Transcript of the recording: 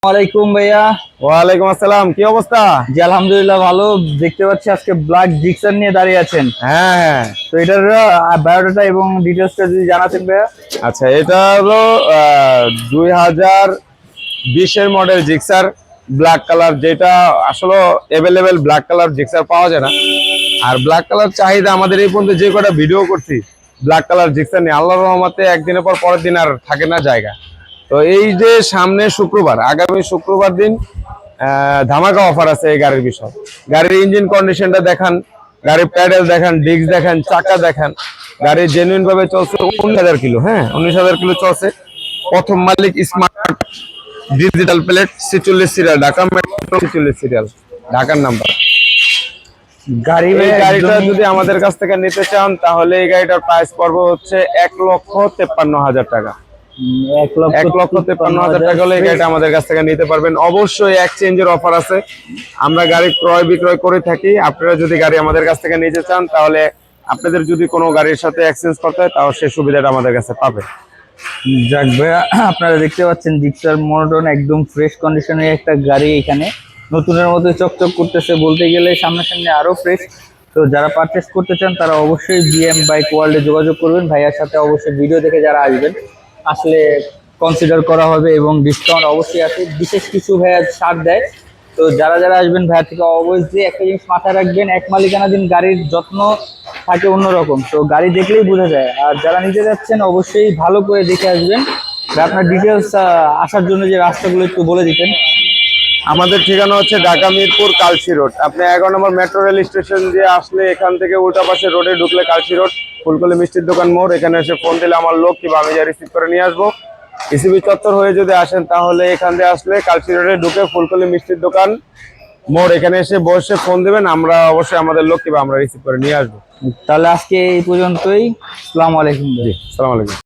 ওয়ালাইকুম ভাইয়া। ওয়ালাইকুম আসসালাম, কি অবস্থা? জি আলহামদুলিল্লাহ ভালো। দেখতে পাচ্ছি আজকে ব্ল্যাক জিক্সার নিয়ে দাঁড়িয়ে আছেন। হ্যাঁ হ্যাঁ। তো এটার বায়োডাটা এবং ডিটেলসটা যদি জানাতেন ভাইয়া। আচ্ছা, এটা হলো 2020-এর মডেল জিক্সার ব্ল্যাক কালার, যেটা আসলে অ্যাভেলেবেল ব্ল্যাক কালার জিক্সার পাওয়া যায় না। আর ব্ল্যাক কালার চাহিদা আমাদের এই পর্যন্ত যে কটা ভিডিও করছি ব্ল্যাক কালার জিক্সার নিয়ে, আল্লাহর রহমতে একদিনের পর পরের দিন আর থাকে না জায়গা। তো এই যে সামনে শুক্রবার, আগামী শুক্রবার দিন ধামাকা অফার আছে এই গাড়ির বিষয়। গাড়ির ইঞ্জিন কন্ডিশনটা দেখান, গাড়ির প্যাডেল দেখান, ডিস্ক দেখান, চাকা দেখান। গাড়ি জেনুইন ভাবে চলছে 19,000 কিলো। হ্যাঁ, 19,000 কিলো চলছে। প্রথম মালিক, smart, digital plate, 46 serial, Dhaka metro 46 serial, ঢাকার নাম্বার। এই গাড়িটা যদি আমাদের কাছ থেকে নিতে চান তাহলে এই গাড়িটার প্রাইস পড়বে হচ্ছে 1,53,000 টাকা। 1,53,000 টাকা হলে এই গাড়িটা আমাদের কাছ থেকে নিতে পারবেন। অবশ্যই এক্সচেঞ্জের অফার আছে, আমরা গাড়ি ক্রয় বিক্রয় করে থাকি। আপনারা যদি গাড়ি আমাদের কাছ থেকে নিতে চান তাহলে আপনাদের যদি কোনো গাড়ির সাথে এক্সচেঞ্জ করতে হয় তাহলে সেই সুবিধাটা আমাদের কাছে পাবে। যাক ভাইয়া, আপনারা দেখতে পাচ্ছেন জিক্সার মনোটন একদম ফ্রেশ কন্ডিশনের একটা গাড়ি। এখানে নতুনের মতো চকচক করতেছে, বলতে গেলে সামনাসামনি আরো ফ্রেশ। তো যারা পারচেস করতে চান তারা অবশ্যই বিএম বাইক ওয়ার্ল্ডে যোগাযোগ করবেন। ভাইয়ার সাথে অবশ্যই ভিডিও দেখে যারা আসবেন আসলে কনসিডার করা হবে এবং ডিসকাউন্ট অবশ্যই আছে, বিশেষ কিছু ভাইয়া ছাড় দেয়। তো যারা যারা আসবেন ভাইয়া থেকে অবশ্যই একটা জিনিস মাথায় রাখবেন, এক মালিকানাধীন গাড়ির যত্ন থাকে অন্যরকম। তো গাড়ি দেখলেই বোঝা যায়। আর যারা নিতে যাচ্ছেন অবশ্যই ভালো করে দেখে আসবেন। আপনার ডিটেলস আসার জন্য যে রাস্তাগুলো একটু বলে দিতেন। আমাদের ঠিকানা হচ্ছে ঢাকা মিরপুর কালচি রোড। আপনি 11 নম্বর মেট্রো রেল স্টেশন দিয়ে আসলে এখান থেকে উল্টা পাশে রোডে ঢুকলে কালচি রোড, ফুলকলি মিষ্টির দোকান মোড়। এখানে এসে ফোন দিলে আমার লোক কিংবা আমি যা রিসিভ করে নিয়ে আসবো। ইসিবি চত্বর হয়ে যদি আসেন তাহলে এখান দিয়ে আসলে কালচি রোডে ঢুকে ফুলকলি মিষ্টির দোকান মোড়, এখানে এসে বসে ফোন দিবেন, আমরা অবশ্যই আমাদের লোক কিংবা আমরা রিসিভ করে নিয়ে আসবো। তাহলে আজকে এই পর্যন্তই। আসসালামু আলাইকুম। জি, আসসালামু আলাইকুম।